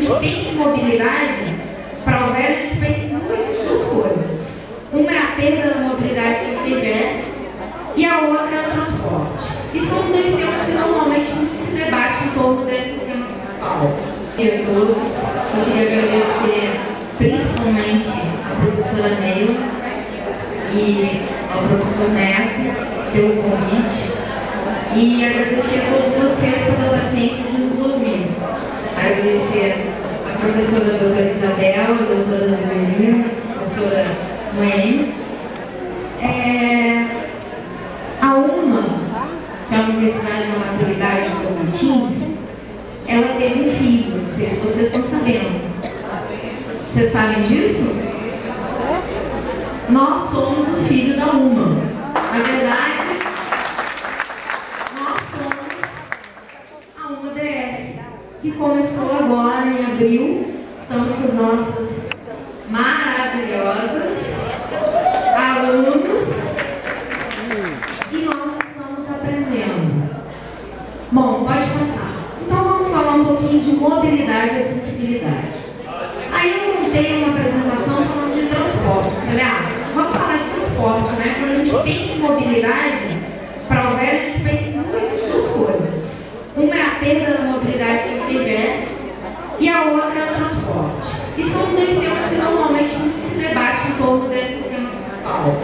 gente pensa em mobilidade, para o velho, a gente pensa em duas coisas. Uma é a perda da mobilidade que ele tiver e a outra é o transporte. E são os dois temas que normalmente se debate em torno desse tema principal. E a todos, eu queria agradecer principalmente a professora Neila e ao professor Neto pelo convite e agradecer a todos vocês pela paciência de nos ouvir. Agradecer a professora doutora Isabela, a doutora Joelina, a professora Noemi. A UMA, que é a Universidade da Maturidade de Tocantins, ela teve um filho, não sei se vocês estão sabendo. Vocês sabem disso? Nós somos o filho da UMA. Na verdade, nós somos a UMA DF, que começou agora em abril. Estamos com as nossas maravilhosas alunos e nós estamos aprendendo. Bom, pode passar. Então vamos falar um pouquinho de mobilidade e acessibilidade. Aí eu montei uma apresentação falando de transporte. Falei, vamos falar de transporte, né? Quando a gente pensa em mobilidade, para o velho, a gente pensa em duas coisas. Uma é a perda da mobilidade que ele tiver e a outra é o transporte. E são os dois temas que normalmente se debate em torno desse tema principal.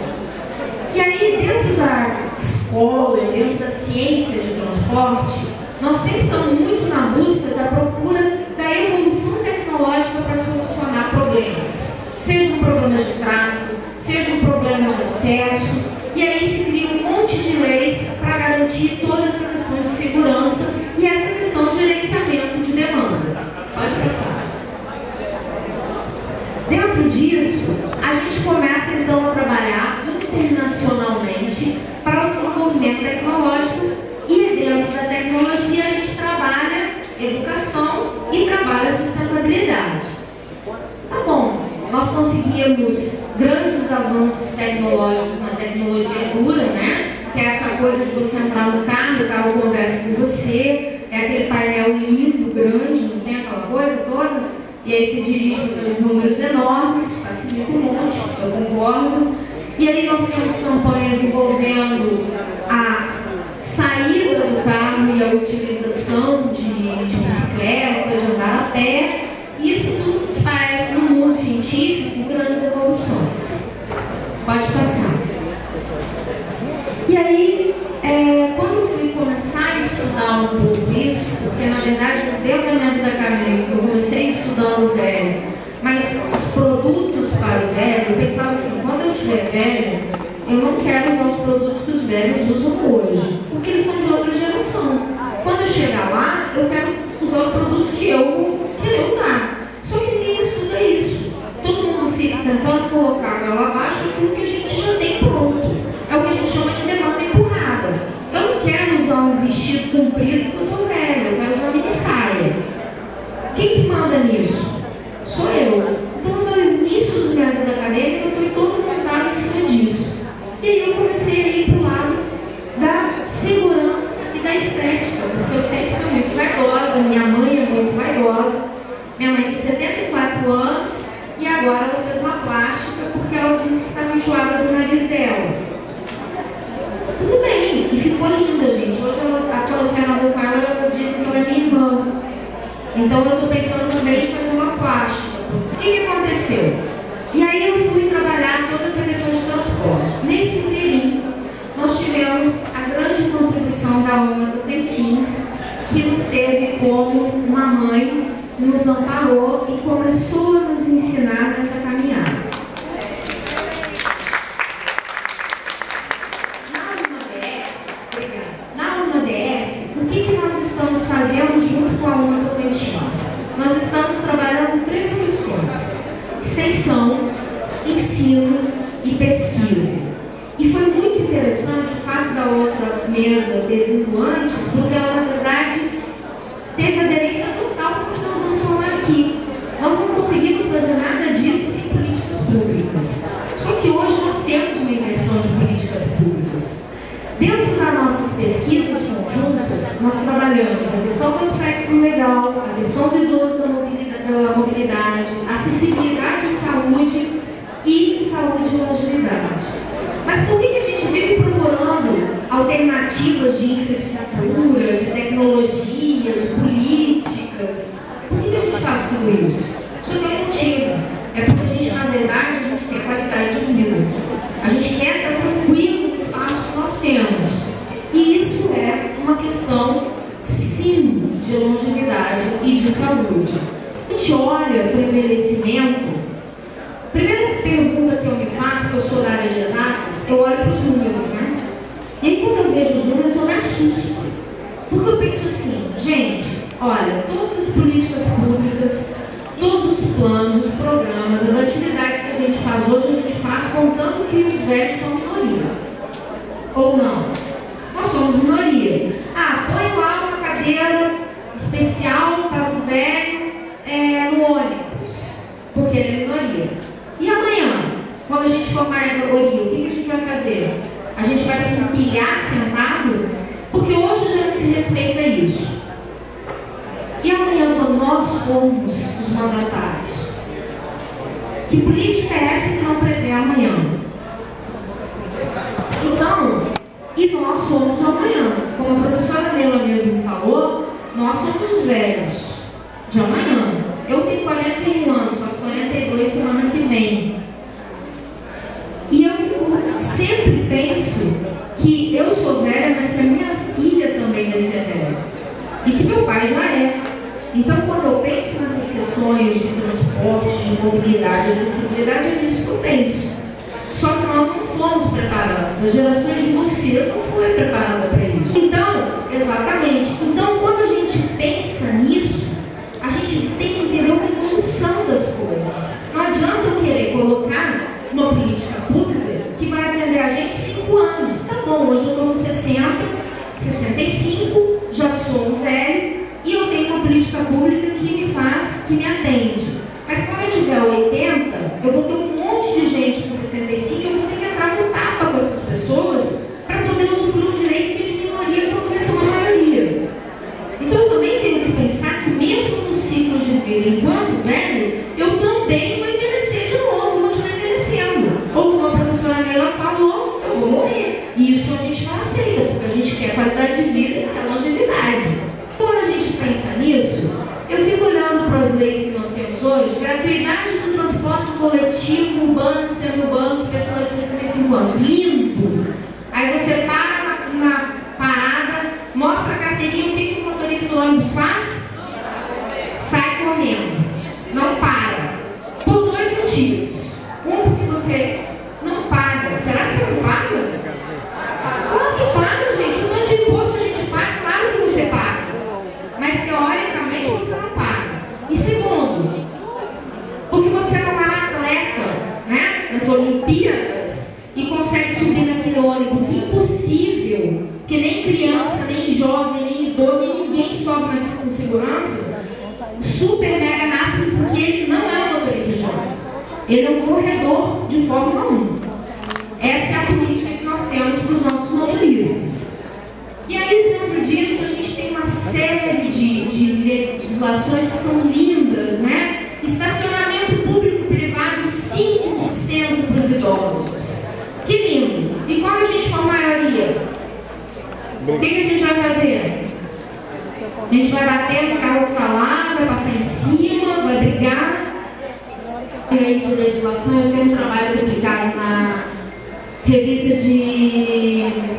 E aí, dentro da escola, dentro da ciência de transporte, nós sempre estamos muito na busca da procura da evolução tecnológica para solucionar problemas. Sejam problemas de tráfego, sejam problemas de acesso, e aí se cria um monte de leis para garantir toda essa questão de segurança e essa questão de gerenciamento de demanda. Pode passar. Dentro disso, a gente começa então a trabalhar internacionalmente para o desenvolvimento tecnológico e dentro da tecnologia a gente trabalha educação e trabalha sustentabilidade. Tá bom, nós conseguimos grandes avanços tecnológicos na tecnologia dura, né? Que é essa coisa de você entrar no carro, o carro conversa com você, é aquele painel lindo, grande, não tem aquela coisa toda, e aí você dirige pelos números enormes, facilita um monte, eu concordo. E aí nós temos campanhas envolvendo a saída do carro e a utilização de bicicleta, de andar a pé. Isso tudo nos parece, no mundo científico, grandes evoluções. Pode passar. E aí, quando eu fui começar a estudar um pouco isso, porque na verdade, dentro da minha vida acadêmica, eu comecei estudando o velho, mas os produtos para o velho, eu pensava assim, quando eu tiver velho, eu não quero usar os produtos que os velhos usam hoje, porque eles são de outra geração. Quando eu chegar lá, eu quero usar os produtos que eu vou querer usar. Só que ninguém estuda isso. Todo mundo fica tentando colocar a goela abaixo aquilo que a gente já tem pronto. É o que a gente chama de demanda empurrada. Eu não quero usar um vestido comprido porque eu estou velho, eu quero usar mini saia. Quem que manda nisso? Sou eu. Então, nos inícios da minha vida acadêmica, eu fui todo montado em cima disso. E aí eu comecei a ir para o lado da segurança e da estética, porque eu sempre fui muito vaidosa, minha mãe é muito vaidosa. Minha mãe tem 74 anos e agora ela fez uma plástica porque ela disse que estava enjoada do nariz dela. Tudo bem, e ficou linda, gente. Hoje a Luciana Vulcão, ela diz que ela é minha irmã. Então eu estou pensando também em fazer uma plástica. O que aconteceu? E aí eu fui trabalhar toda essa questão de transporte. Nesse inteirinho, nós tivemos a grande contribuição da UMA do Tocantins, que nos teve como uma mãe, nos amparou e começou a nos ensinar nessa caminhada. Na UMA DF, o que nós estamos fazendo junto com a UMA Tocantins? Nós estamos trabalhando 3 questões: extensão, ensino e pesquisa. E foi muito interessante o fato da outra mesa ter vindo antes, porque ela, na verdade, teve aderência total com o que nós vamos falar aqui. Nós não conseguimos fazer nada disso sem políticas públicas. Só que hoje nós temos uma inversão de políticas públicas. Dentro das nossas pesquisas conjuntas, nós trabalhamos a questão do aspecto legal, a questão do idoso da mobilidade, da faz tudo isso? Isso tem um motivo. É porque a gente, na verdade, a gente quer qualidade de vida. A gente quer estar tranquilo no espaço que nós temos. E isso é uma questão, sim, de longevidade e de saúde. A gente olha para o envelhecimento. Primeira pergunta que eu me faço, porque eu sou da área de exatas, eu olho para os números, né? E aí quando eu vejo os números eu me assusto. Porque eu penso assim, gente, olha, todas as políticas públicas, todos os planos, os programas, as atividades que a gente faz hoje, a gente faz contando que os velhos são minoria. Ou não? Nós somos minoria. Ah, põe lá uma cadeira especial para o velho no ônibus, porque ele é minoria. E amanhã, quando a gente for maioria, o que a gente vai fazer? A gente vai se empilhar sentado? Porque hoje já não se respeita isso. E amanhã, quando nós formos os mandatários, que política é essa que não prevê amanhã? Então, e nós somos o amanhã. Como a professora Nela mesmo falou, nós somos os velhos de amanhã. Eu tenho 41 anos, faço 42 semana que vem. E eu sempre penso que eu sou velha, mas que a minha filha também vai ser velha. E que meu pai já é. Então, quando eu penso nessas questões de transporte, de mobilidade, acessibilidade, é nisso que eu penso. Só que nós não fomos preparados. As gerações de vocês não foram preparadas para isso. Então, exatamente. Então, quando a gente pensa nisso, a gente tem que entender uma evolução das coisas. Não adianta eu querer colocar uma política pública que vai atender a gente 5 anos. Tá bom, hoje eu estou com 60, 65, já sou um velho e eu tenho uma política pública que me atende. Mas quando eu tiver 80, eu vou ter um monte de gente com 65 e eu vou ter que entrar no tapa com essas pessoas para poder usufruir um direito que é de minoria para poder ser uma maioria. Então eu também tenho que pensar que mesmo no ciclo de vida enquanto velho, eu também vou envelhecer de novo, vou continuar envelhecendo. Ou como a professora Nela falou, eu vou morrer. E isso a gente não aceita, porque a gente quer qualidade de vida e quer longevidade. Quando a gente pensa nisso, eu fico olhando para as leis que nós temos hoje, gratuidade do transporte coletivo urbano, sendo urbano de pessoas de 65 anos. Lindo! Aí você para na parada, mostra a carteirinha, o que o motorista do ônibus faz? Sai correndo. Não para. Por 2 motivos. Um, porque você não paga. Será que você não paga? Claro que paga, gente. O tanto de imposto a gente paga, claro que você paga. Mas teoricamente você não paga. E segundo, porque você não é um atleta, né, das Olimpíadas e consegue subir naquele ônibus impossível, que nem criança, nem jovem, nem idoso, nem ninguém sobe naquilo com segurança, super mega rápido, porque ele não é um motorista jovem. Ele é um corredor de Fórmula 1. Essa é a política que nós temos para os nossos motoristas. E aí, dentro disso, a gente tem uma série de legislações que são lindas, né? Estacionamento público e privado, 5% para os idosos. Que lindo! E quando a gente for maioria, o que a gente vai fazer? A gente vai bater no carro que está lá, vai passar em cima, vai brigar. E aí, de legislação, eu tenho um trabalho publicado na revista de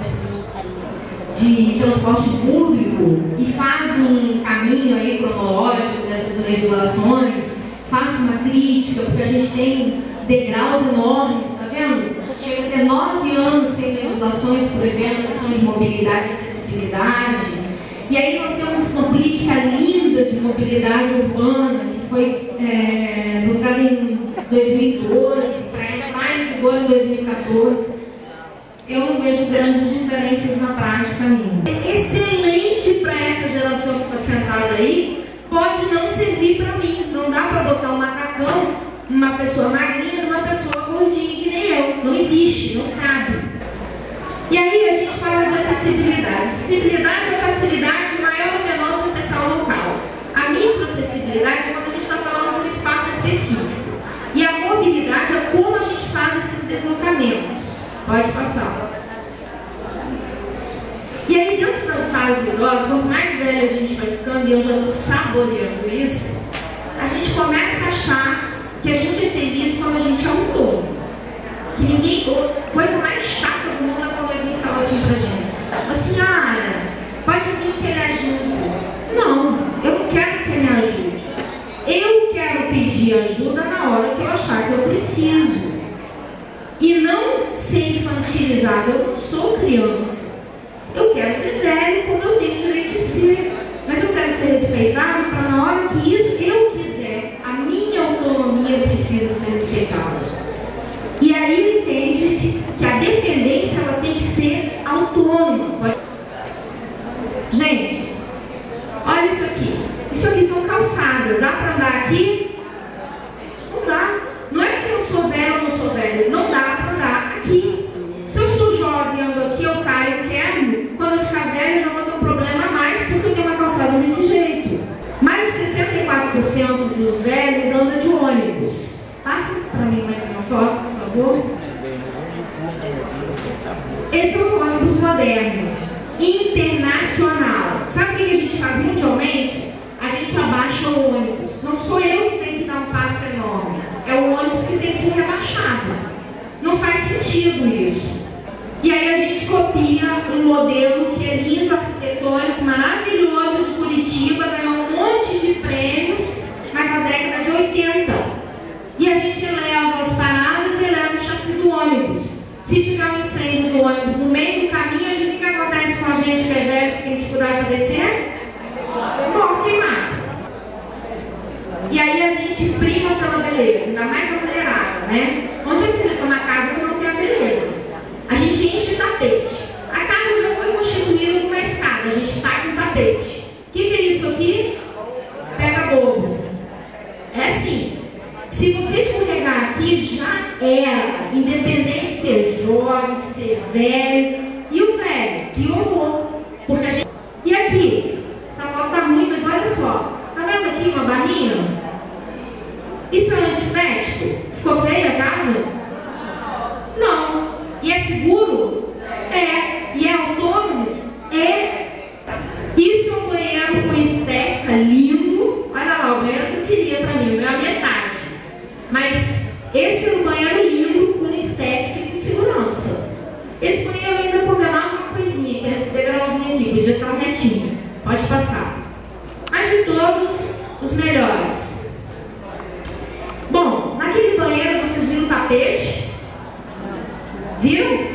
transporte público e faz um caminho aí cronológico dessas legislações, faço uma crítica, porque a gente tem degraus enormes, tá vendo? Chega a ter 9 anos sem legislações prevendo a questão de mobilidade e acessibilidade. E aí nós temos uma política linda de mobilidade urbana, que foi publicada em 2012, para entrar em vigor em 2014. Eu não vejo grandes diferenças na prática ainda. Excelente para essa geração que está sentada aí, pode não servir para mim. Não dá para botar um macacão, uma pessoa magrinha, numa pessoa gordinha que nem eu. Não existe, não cabe. E aí a gente fala de acessibilidade. Acessibilidade é a facilidade maior ou menor de acessar o local. A microacessibilidade é quando a gente está falando de um espaço específico. E a mobilidade é como a gente faz esses deslocamentos. Pode passar. E aí, dentro da fase idosa, quanto mais velha a gente vai ficando, e eu já estou saboreando isso, a gente pedir ajuda na hora que eu achar que eu preciso. E não ser infantilizado. Eu não sou criança. Eu quero ser velho como eu tenho direito de ser. Mas eu quero ser respeitado para na hora que eu quiser, a minha autonomia precisa ser respeitada. E aí entende-se que a dependência ela tem que ser autônoma. Gente, olha isso aqui. Isso aqui são calçadas. Dá para andar aqui? Não dá. Não é porque eu sou velho ou não sou velho. Não dá para andar aqui. Se eu sou jovem e ando aqui, eu caio, quebro. Quando eu ficar velho, eu já vou ter um problema a mais porque eu tenho uma calçada desse jeito. Mais de 64% dos velhos andam de ônibus. Passa para mim mais uma foto, por favor. Esse é um ônibus moderno, internacional. Sabe o que a gente faz mundialmente? A gente abaixa o ônibus. Não sou eu que tenho que dar um passo enorme. É o ônibus que tem que ser rebaixado. Não faz sentido isso. E aí a gente copia um modelo que é lindo, arquitetônico, maravilhoso de Curitiba, ganhou um monte de prêmios, mas na década de 80. E a gente eleva as paradas e eleva o chassi do ônibus. Se tiver um incêndio do ônibus no meio do caminho, o que acontece com a gente que é velho, que tem dificuldade para descer? Morre queimado. E aí a gente prima pela beleza, ainda mais a mulherada, né? Onde você fica na casa que não tem a beleza? A gente enche tapete. A casa já foi constituída com uma escada, a gente está com tapete. O que é isso aqui? Pega bobo. É assim. Se você escorregar aqui, já era. Independente de ser jovem, de ser velho. E o velho? Piorou. Porque a gente... E aqui? Essa foto tá ruim, mas olha só. Tá vendo aqui uma barrinha? Isso é antiestético? Ficou feia a casa? Não. E é seguro? É. E é autônomo? É. Isso é um banheiro com estética lindo. Olha lá, o banheiro que eu queria pra mim, o meu é a metade. Mas esse é um banheiro lindo, com estética e com segurança. Esse banheiro ainda combinava uma coisinha, que é esse degrauzinho aqui, podia estar retinho. Pode passar. Mas de todos, os melhores. Bom, naquele banheiro vocês viram o tapete? Viram?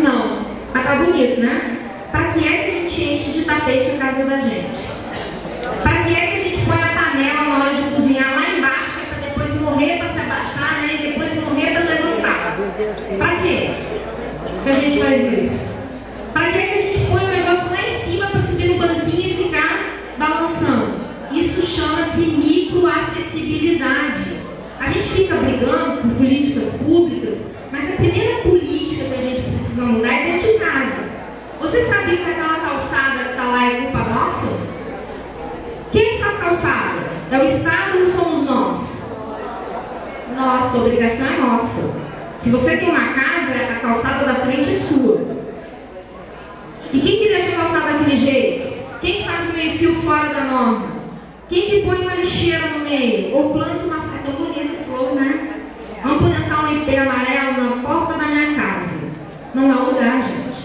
Não. Mas tá bonito, né? Para que é que a gente enche de tapete a casa da gente? Para que é que a gente põe a panela na hora de cozinhar lá embaixo, que é para depois morrer para se abaixar, né? E depois morrer para levantar? Para quê que a gente faz isso? Para que é que a gente põe o negócio lá em cima para subir no banquinho e ficar balançando? Isso chama-se microacessibilidade. A gente fica brigando por políticas públicas, mas a primeira política que a gente precisa mudar é dentro de casa. Você sabia que aquela calçada que está lá é culpa nossa? Quem faz calçada? É o Estado ou somos nós? Nossa, a obrigação é nossa. Se você tem uma casa, a calçada da frente é sua. E quem que deixa a calçada daquele jeito? Quem que faz o meio-fio fora da norma? Quem que põe uma lixeira no meio? Ou planta uma... É tão bonito flor, né? Vamos plantar um ipê amarelo na porta da minha casa. Não é o lugar, gente.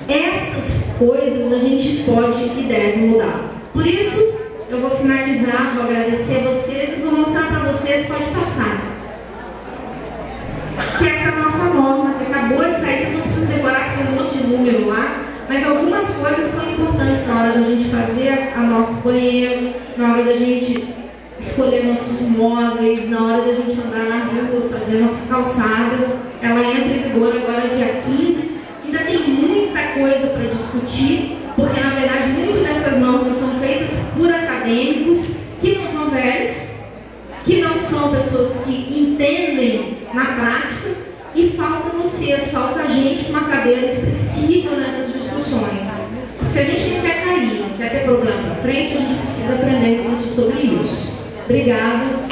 Essas coisas a gente pode e deve mudar. Por isso, eu vou finalizar, vou agradecer a vocês e vou mostrar para vocês, pode passar. Que essa é a nossa norma, que acabou de sair, vocês não precisam decorar porque tem um monte de número lá, mas algumas coisas são importantes na hora da gente fazer a nossa banheiro, na hora da gente escolher nossos móveis, na hora da gente andar na rua, fazer a nossa calçada. Ela entra em vigor agora dia 15. Ainda tem muita coisa para discutir, porque na verdade muitas dessas normas são feitas por acadêmicos que não são velhos, que não são pessoas que entendem na prática, e falta vocês, falta a gente com uma cadeira expressiva nessas discussões. Porque se a gente não quer cair, não quer ter problema para frente, a gente precisa aprender sobre isso. Obrigada.